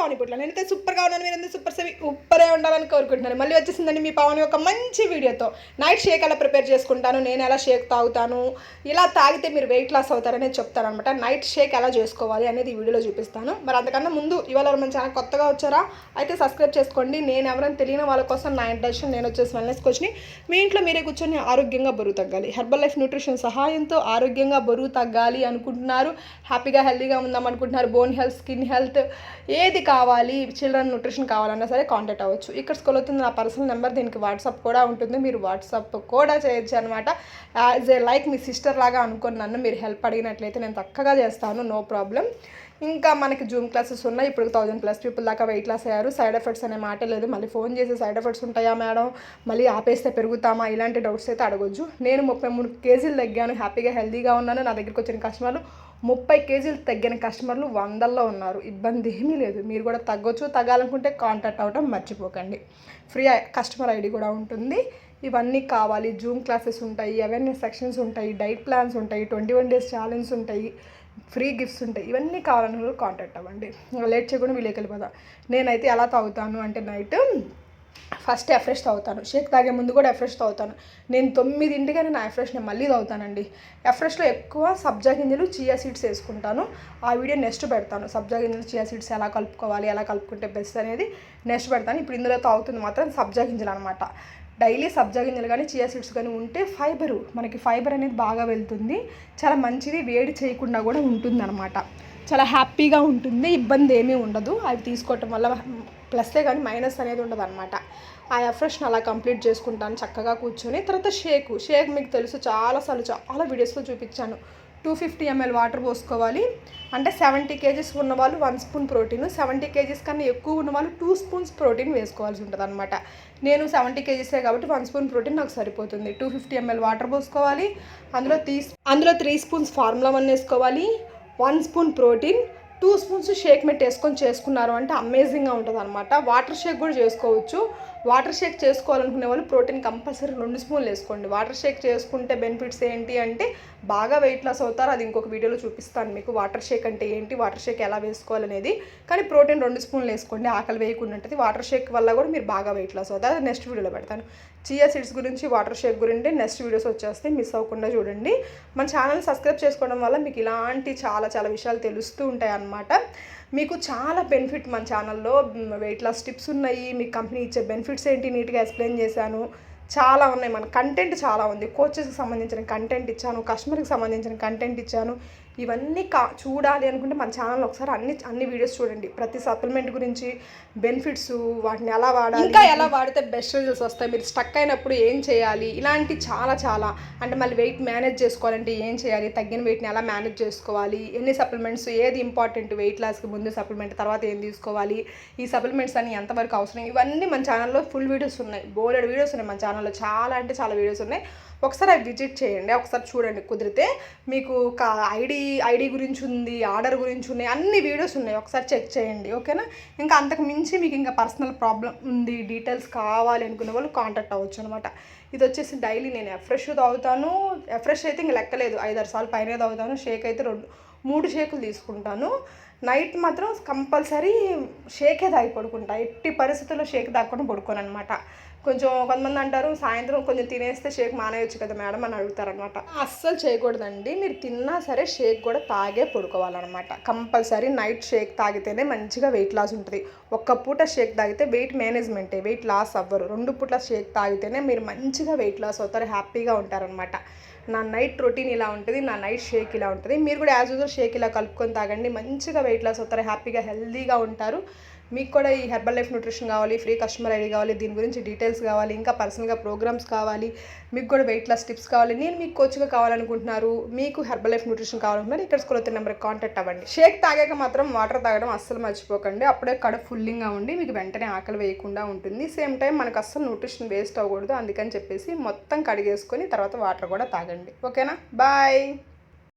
పావని పుట్ల నేనైతే సూపర్గా ఉన్నాను. మీరందరూ సూపరే ఉండాలని కోరుకుంటున్నాను. మళ్ళీ వచ్చేసిందండి మీ పావని ఒక మంచి వీడియోతో. నైట్ షేక్ ఎలా ప్రిపేర్ చేసుకుంటాను, నేను ఎలా షేక్ తాగుతాను, ఇలా తాగితే మీరు వెయిట్ లాస్ అవుతారనేది చెప్తాను అనమాట. నైట్ షేక్ ఎలా చేసుకోవాలి అనేది ఈ వీడియోలో చూపిస్తాను. మరి అంతకన్నా ముందు ఇవాళ మన ఛానల్ కొత్తగా వచ్చారా అయితే సబ్స్క్రైబ్ చేసుకోండి. నేను ఎవరైనా తెలియని వాళ్ళ కోసం నా ఇంట్రెస్ట్, నేను వచ్చేసి వెల్నెస్ కోచ్ని. మీ ఇంట్లో మీరే కూర్చొని ఆరోగ్యంగా బరువు తగ్గాలి, హెర్బల్ లైఫ్ న్యూట్రిషన్ సహాయంతో ఆరోగ్యంగా బరువు తగ్గాలి అనుకుంటున్నారు, హ్యాపీగా హెల్తీగా ఉందాం అనుకుంటున్నారు, బోన్ హెల్త్, స్కిన్ హెల్త్, ఏది కావాలి, చిల్డ్రన్ న్యూట్రిషన్ కావాలన్నా సరే కాంటాక్ట్ అవ్వచ్చు. ఇక్కడ స్కూల్ అవుతుంది నా పర్సనల్ నెంబర్, దీనికి వాట్సాప్ కూడా ఉంటుంది, మీరు వాట్సాప్ కూడా చేయొచ్చు అనమాట. As a like me sister లాగా అనుకుని నన్ను మీరు హెల్ప్ అడిగినట్లయితే నేను చక్కగా చేస్తాను, నో ప్రాబ్లం. ఇంకా మనకి జూమ్ క్లాసెస్ ఉన్నాయి. ఇప్పుడు 1000+ పీపుల్ దాకా వెయిట్ లాస్ అయ్యారు. సైడ్ ఎఫెక్ట్స్ అనే మాట లేదు. మళ్ళీ ఫోన్ చేసి సైడ్ ఎఫెక్ట్స్ ఉంటాయా మేడం, మళ్ళీ ఆపేస్తే పెరుగుతామా, ఇలాంటి డౌట్స్ అయితే అడగొచ్చు. నేను 33 కేజీలు తగ్గాను, హ్యాపీగా హెల్తీగా ఉన్నాను. నా దగ్గరికి వచ్చిన కస్టమర్లు 30 కేజీలు తగ్గిన కస్టమర్లు 100లో ఉన్నారు. ఇబ్బంది ఏమీ లేదు. మీరు కూడా తగ్గొచ్చు. తగ్గాలనుకుంటే కాంటాక్ట్ అవ్వడం మర్చిపోకండి. ఫ్రీ కస్టమర్ ఐడి కూడా ఉంటుంది. ఇవన్నీ కావాలి. జూమ్ క్లాసెస్ ఉంటాయి, అవేర్నెస్ సెక్షన్స్ ఉంటాయి, డైట్ ప్లాన్స్ ఉంటాయి, 21 days ఛాలెంజ్ ఉంటాయి, ఫ్రీ గిఫ్ట్స్ ఉంటాయి. ఇవన్నీ కావాలన్న కాంటాక్ట్ అవ్వండి. లేట్ చేయకుండా వీళ్ళకి వెళ్ళిపోదాం. నేనైతే ఎలా తాగుతాను అంటే నైట్ ఫస్ట్ ఎఫ్రెష్ తాగుతాను. షేక్ తాగే ముందు కూడా ఎఫ్రెష్ తాగుతాను. నేను 9ంటికైనా నా ఎఫ్రెష్ నేను మళ్ళీ తాగుతానండి. ఎఫ్రెష్లో ఎక్కువ సబ్జా గింజలు, చియా సీడ్స్ వేసుకుంటాను. ఆ వీడియో నెక్స్ట్ పెడతాను. సబ్జా గింజలు, చియా సీడ్స్ ఎలా కలుపుకోవాలి, ఎలా కలుపుకుంటే బెస్ట్ అనేది నెక్స్ట్ పెడతాను. ఇప్పుడు ఇందులో తాగుతుంది మాత్రం సబ్జా గింజలు అనమాట. డైలీ సబ్జా గింజలు కానీ చియా సీడ్స్ కానీ ఉంటే మనకి ఫైబర్ అనేది బాగా వెళ్తుంది, చాలా మంచిది, వేడి చేయకుండా కూడా ఉంటుంది అనమాట. చాలా హ్యాపీగా ఉంటుంది, ఇబ్బంది ఏమీ ఉండదు. అవి తీసుకోవటం వల్ల ప్లస్సే కానీ మైనస్ అనేది ఉండదు అనమాట. ఆ ఎఫ్రెష్ని అలా కంప్లీట్ చేసుకుంటాను చక్కగా కూర్చొని. తర్వాత షేక్ మీకు తెలుసు, చాలా వీడియోస్లో చూపించాను. 250 ml వాటర్ పోసుకోవాలి. అంటే 70 kgs ఉన్నవాళ్ళు 1 స్పూన్ ప్రోటీన్, 70 kgs కన్నా ఎక్కువ ఉన్నవాళ్ళు 2 స్పూన్స్ ప్రోటీన్ వేసుకోవాల్సి ఉంటుంది అనమాట. నేను 70 kgs కాబట్టి 1 స్పూన్ ప్రోటీన్ నాకు సరిపోతుంది. 250 ml వాటర్ పోసుకోవాలి. అందులో 3 స్పూన్స్ ఫార్ములా 1 వేసుకోవాలి, 1 స్పూన్ ప్రోటీన్, 2 స్పూన్స్ షేక్ మెట్ వేసుకొని చేసుకున్నారు అంటే అమేజింగ్గా ఉంటుంది అనమాట. వాటర్ షేక్ కూడా చేసుకోవచ్చు. వాటర్ షేక్ చేసుకోవాలనుకునే వాళ్ళు ప్రోటీన్ కంపల్సరీ 2 స్పూన్లు వేసుకోండి. వాటర్ షేక్ చేసుకుంటే బెనిఫిట్స్ ఏంటి అంటే బాగా వెయిట్ లాస్ అవుతారు. అది ఇంకొక వీడియోలో చూపిస్తాను మీకు, వాటర్ షేక్ అంటే ఏంటి, వాటర్ షేక్ ఎలా వేసుకోవాలనేది. కానీ ప్రోటీన్ 2 స్పూన్లు వేసుకోండి, ఆకలి వేయకుండా ఉంటుంది. వాటర్ షేక్ వల్ల కూడా మీరు బాగా వెయిట్ లాస్ అవుతారు. అది నెక్స్ట్ వీడియోలో పెడతాను. చియా సీడ్స్ గురించి, వాటర్ షేక్ గురించి నెక్స్ట్ వీడియోస్ వచ్చేస్తే మిస్ అవ్వకుండా చూడండి. మన ఛానల్ సబ్స్క్రైబ్ చేసుకోవడం వల్ల మీకు ఇలాంటి చాలా విషయాలు తెలుస్తూ ఉంటాయి అన్నమాట. మీకు చాలా బెనిఫిట్ మన ఛానల్లో. వెయిట్ లాస్ టిప్స్ ఉన్నాయి, మీకు కంపెనీ ఇచ్చే బెనిఫిట్స్ ఏంటి నీట్గా ఎక్స్ప్లెయిన్ చేశాను. చాలా ఉన్నాయి, మన కంటెంట్ చాలా ఉంది. కోచెస్కి సంబంధించిన కంటెంట్ ఇచ్చాను, కస్టమర్కి సంబంధించిన కంటెంట్ ఇచ్చాను. ఇవన్నీ చూడాలి అనుకుంటే మన ఛానల్ ఒకసారి అన్ని వీడియోస్ చూడండి. ప్రతి సప్లిమెంట్ గురించి, బెనిఫిట్స్, వాటిని ఎలా వాడాలి, ఇంకా ఎలా వాడితే బెస్ట్ రిజల్ట్స్ వస్తాయి, మీరు స్టక్ అయినప్పుడు ఏం చేయాలి, ఇలాంటి చాలా అంటే మళ్ళీ వెయిట్ మేనేజ్ చేసుకోవాలంటే ఏం చేయాలి, తగ్గిన వెయిట్ని ఎలా మేనేజ్ చేసుకోవాలి, ఎన్ని సప్లిమెంట్స్, ఏది ఇంపార్టెంట్ వెయిట్ లాస్కి ముందు సప్లిమెంట్, తర్వాత ఏం తీసుకోవాలి, ఈ సప్లిమెంట్స్ అన్ని ఎంతవరకు అవసరం, ఇవన్నీ మన ఛానల్లో ఫుల్ వీడియోస్ ఉన్నాయి. బోలెడ్ వీడియోస్ ఉన్నాయి మన ఛానల్లో, చాలా వీడియోస్ ఉన్నాయి. ఒకసారి అవి విజిట్ చేయండి, ఒకసారి చూడండి. కుదిరితే మీకు ఒక ఐడి గురించి ఉంది, ఆర్డర్ గురించి ఉన్నాయి, అన్ని వీడియోస్ ఉన్నాయి, ఒకసారి చెక్ చేయండి. ఓకేనా? ఇంకా అంతకు మించి మీకు ఇంకా పర్సనల్ ప్రాబ్లం ఉంది, డీటెయిల్స్ కావాలి అనుకునే వాళ్ళు కాంటాక్ట్ అవ్వచ్చు అనమాట. ఇది వచ్చేసి డైలీ నేను ఎఫ్రెష్ తాగుతాను. ఎఫ్రెష్ అయితే ఇంక లెక్కలేదు, 5-6 సార్లు పైన తాగుతాను. షేక్ అయితే 3 షేకులు తీసుకుంటాను. నైట్ మాత్రం కంపల్సరీ షేకే తాగి పడుకుంటా. ఎట్టి పరిస్థితుల్లో షేక్ తాగకుండా పడుకోను అనమాట. కొంతమంది అంటారు సాయంత్రం కొంచెం తినేస్తే షేక్ మానేయొచ్చు కదా మేడం అని అడుగుతారనమాట. అస్సలు చేయకూడదండి. మీరు తిన్నా సరే షేక్ కూడా తాగే పడుకోవాలన్నమాట. కంపల్సరీ నైట్ షేక్ తాగితేనే మంచిగా వెయిట్ లాస్ ఉంటుంది. ఒక్క పూట షేక్ తాగితే వెయిట్ మేనేజ్మెంటే, వెయిట్ లాస్ అవ్వరు. 2 పూట్ల షేక్ తాగితేనే మీరు మంచిగా వెయిట్ లాస్ అవుతారు, హ్యాపీగా ఉంటారనమాట. నా నైట్ రొటీన్ ఇలా ఉంటుంది, నా నైట్ షేక్ ఇలా ఉంటుంది. మీరు కూడా యాజ్ యూజువల్ షేక్ ఇలా కలుపుకొని తాగండి, మంచిగా వెయిట్ లాస్ అవుతారు, హ్యాపీగా హెల్తీగా ఉంటారు. మీకు కూడా ఈ హెర్బల్ లైఫ్ న్యూట్రిషన్ కావాలి, ఫ్రీ కస్టమర్ ఐడి కావాలి, దీని గురించి డీటెయిల్స్ కావాలి, ఇంకా పర్సనల్గా ప్రోగ్రామ్స్ కావాలి, మీకు కూడా వెయిట్ లాస్ టిప్స్ కావాలి, నేను మీకు కోచ్గా కావాలనుకుంటున్నారు, మీకు హెర్బల్ లైఫ్ న్యూట్రిషన్ కావాలనుకుంటున్నారు, ఇక్కడ స్కూల్ అవుతున్న నెంబర్కి కాంటాక్ట్ అవ్వండి. షేక్ తాగాక మాత్రం వాటర్ తాగడం అస్సలు మర్చిపోకండి. అప్పుడే కడుపు ఫుల్లింగ్గా ఉండి మీకు వెంటనే ఆకలి వేయకుండా ఉంటుంది. సేమ్ టైం మనకు అస్సలు న్యూట్రిషన్ వేస్ట్ అవ్వకూడదు. అందుకని చెప్పేసి మొత్తం కడిగేసుకొని తర్వాత వాటర్ కూడా తాగండి. ఓకేనా? బాయ్.